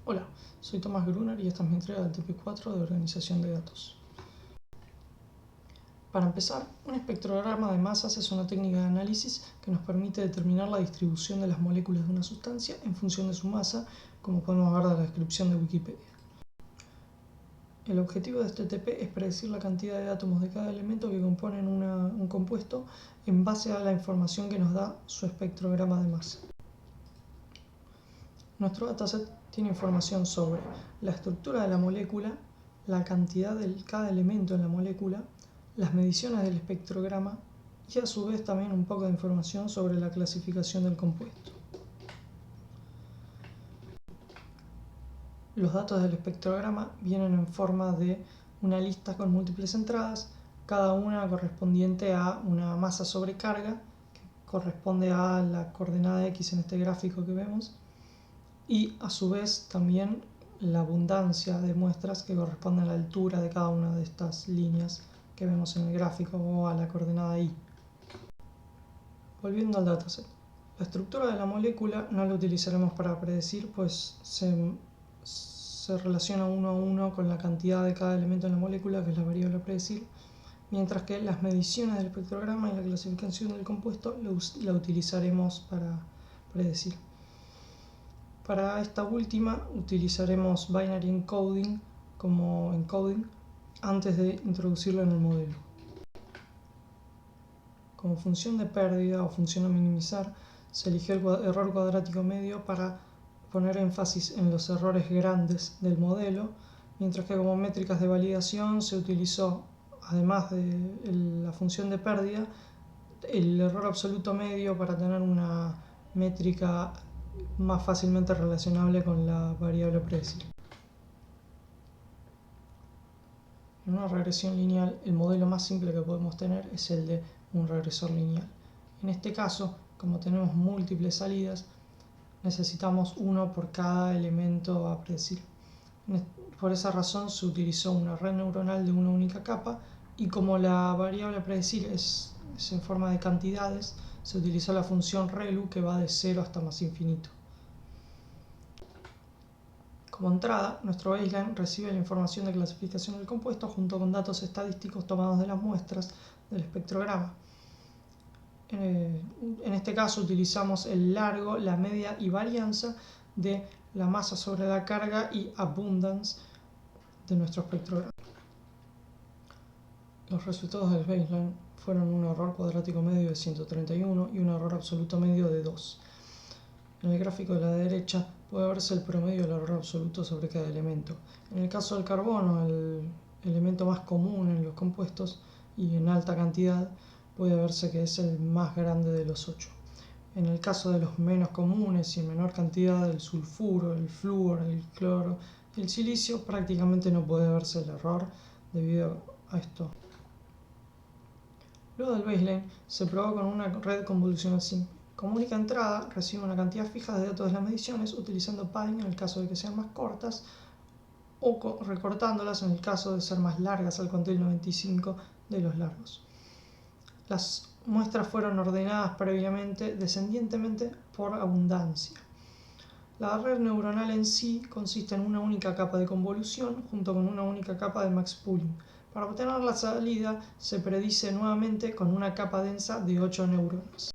Hola, soy Tomás Gruner y esta es mi entrega del TP4 de organización de datos. Para empezar, un espectrograma de masas es una técnica de análisis que nos permite determinar la distribución de las moléculas de una sustancia en función de su masa, como podemos ver de la descripción de Wikipedia. El objetivo de este TP es predecir la cantidad de átomos de cada elemento que componen un compuesto en base a la información que nos da su espectrograma de masa. Nuestro dataset tiene información sobre la estructura de la molécula, la cantidad de cada elemento en la molécula, las mediciones del espectrograma y a su vez también un poco de información sobre la clasificación del compuesto. Los datos del espectrograma vienen en forma de una lista con múltiples entradas, cada una correspondiente a una masa sobre carga, que corresponde a la coordenada X en este gráfico que vemos, y a su vez también la abundancia de muestras que corresponde a la altura de cada una de estas líneas que vemos en el gráfico o a la coordenada Y. Volviendo al dataset, la estructura de la molécula no la utilizaremos para predecir, pues se relaciona uno a uno con la cantidad de cada elemento en la molécula, que es la variable a predecir, mientras que las mediciones del espectrograma y la clasificación del compuesto la utilizaremos para predecir. Para esta última utilizaremos binary encoding como encoding antes de introducirlo en el modelo. Como función de pérdida o función a minimizar, se eligió el error cuadrático medio para poner énfasis en los errores grandes del modelo, mientras que como métricas de validación se utilizó, además de la función de pérdida, el error absoluto medio para tener una métrica más fácilmente relacionable con la variable a predecir. En una regresión lineal, el modelo más simple que podemos tener es el de un regresor lineal. En este caso, como tenemos múltiples salidas, necesitamos uno por cada elemento a predecir. Por esa razón se utilizó una red neuronal de una única capa, y como la variable a predecir es en forma de cantidades, se utilizó la función ReLU, que va de 0 hasta más infinito. Como entrada, nuestro baseline recibe la información de clasificación del compuesto junto con datos estadísticos tomados de las muestras del espectrograma. En este caso utilizamos el largo, la media y varianza de la masa sobre la carga y abundance de nuestro espectrograma. Los resultados del baseline fueron un error cuadrático medio de 131 y un error absoluto medio de 2. En el gráfico de la derecha puede verse el promedio del error absoluto sobre cada elemento. En el caso del carbono, el elemento más común en los compuestos y en alta cantidad, puede verse que es el más grande de los 8. En el caso de los menos comunes y en menor cantidad, el sulfuro, el flúor, el cloro y el silicio, prácticamente no puede verse el error debido a esto. Luego del baseline se probó con una red convolucional simple. Como única entrada, recibe una cantidad fija de datos de las mediciones utilizando padding en el caso de que sean más cortas o recortándolas en el caso de ser más largas al contar el 95 de los largos. Las muestras fueron ordenadas previamente descendientemente por abundancia. La red neuronal en sí consiste en una única capa de convolución junto con una única capa de max pooling. Para obtener la salida se predice nuevamente con una capa densa de 8 neuronas.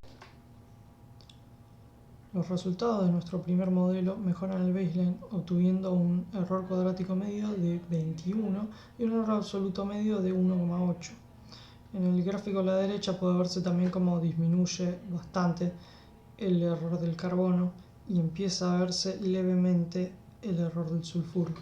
Los resultados de nuestro primer modelo mejoran el baseline obteniendo un error cuadrático medio de 21 y un error absoluto medio de 1,8. En el gráfico a la derecha puede verse también cómo disminuye bastante el error del carbono y empieza a verse levemente el error del sulfuro.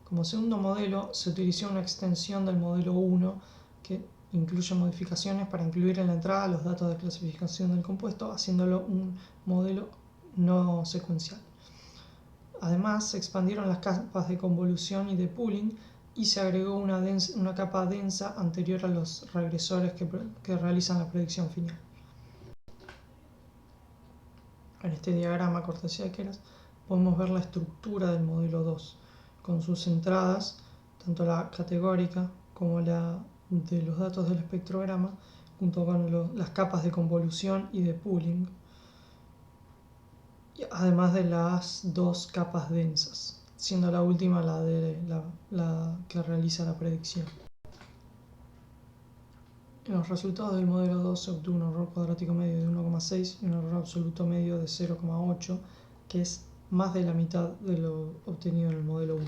Como segundo modelo se utilizó una extensión del modelo 1 que incluye modificaciones para incluir en la entrada los datos de clasificación del compuesto, haciéndolo un modelo no secuencial. Además, se expandieron las capas de convolución y de pooling y se agregó una capa densa anterior a los regresores que realizan la predicción final. En este diagrama, cortesía de Keras, podemos ver la estructura del modelo 2, con sus entradas, tanto la categórica como la de los datos del espectrograma, junto con las capas de convolución y de pooling, además de las dos capas densas, siendo la última la que realiza la predicción. En los resultados del modelo 2 se obtuvo un error cuadrático medio de 1,6 y un error absoluto medio de 0,8, que es más de la mitad de lo obtenido en el modelo 1.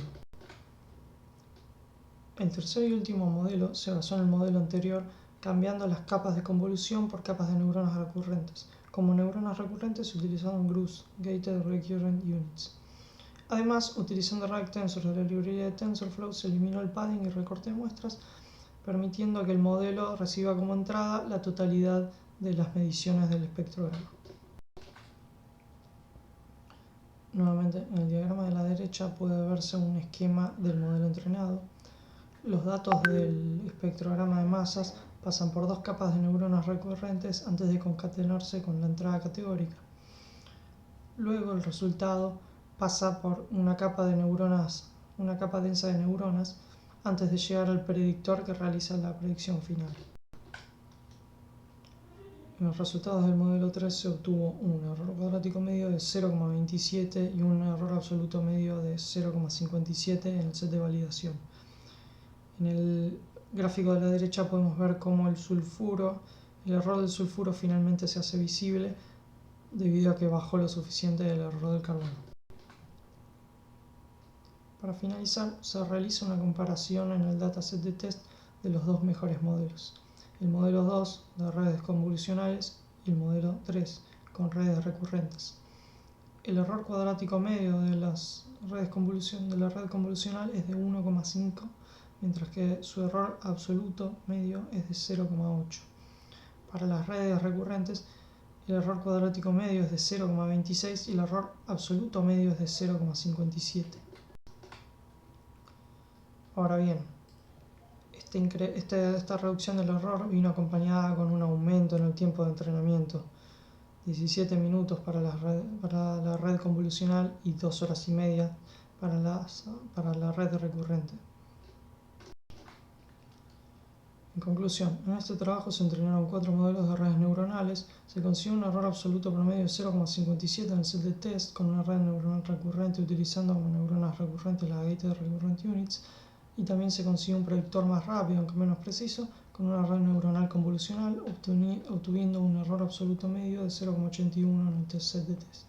El tercer y último modelo se basó en el modelo anterior, cambiando las capas de convolución por capas de neuronas recurrentes. Como neuronas recurrentes se utilizaron GRUs, Gated Recurrent Units. Además, utilizando RagTensor de la librería de TensorFlow, se eliminó el padding y recorte de muestras, permitiendo que el modelo reciba como entrada la totalidad de las mediciones del espectrograma. Nuevamente, en el diagrama de la derecha puede verse un esquema del modelo entrenado. Los datos del espectrograma de masas pasan por dos capas de neuronas recurrentes antes de concatenarse con la entrada categórica. Luego el resultado pasa por una capa densa de neuronas antes de llegar al predictor que realiza la predicción final. En los resultados del modelo 3 se obtuvo un error cuadrático medio de 0,27 y un error absoluto medio de 0,57 en el set de validación. En el gráfico de la derecha podemos ver cómo el error del sulfuro finalmente se hace visible debido a que bajó lo suficiente el error del carbono. Para finalizar, se realiza una comparación en el dataset de test de los dos mejores modelos. El modelo 2 de redes convolucionales y el modelo 3 con redes recurrentes. El error cuadrático medio de la red convolucional es de 1,5, mientras que su error absoluto medio es de 0,8. Para las redes recurrentes, el error cuadrático medio es de 0,26 y el error absoluto medio es de 0,57. Ahora bien, esta reducción del error vino acompañada con un aumento en el tiempo de entrenamiento, 17 minutos para la red convolucional y 2 horas y media para la red recurrente. En conclusión, en este trabajo se entrenaron 4 modelos de redes neuronales, se consiguió un error absoluto promedio de 0,57 en el set de test con una red neuronal recurrente utilizando como neuronas recurrentes las Gated Recurrent Units, y también se consiguió un predictor más rápido, aunque menos preciso, con una red neuronal convolucional, obtuviendo un error absoluto medio de 0,81 en el set de test.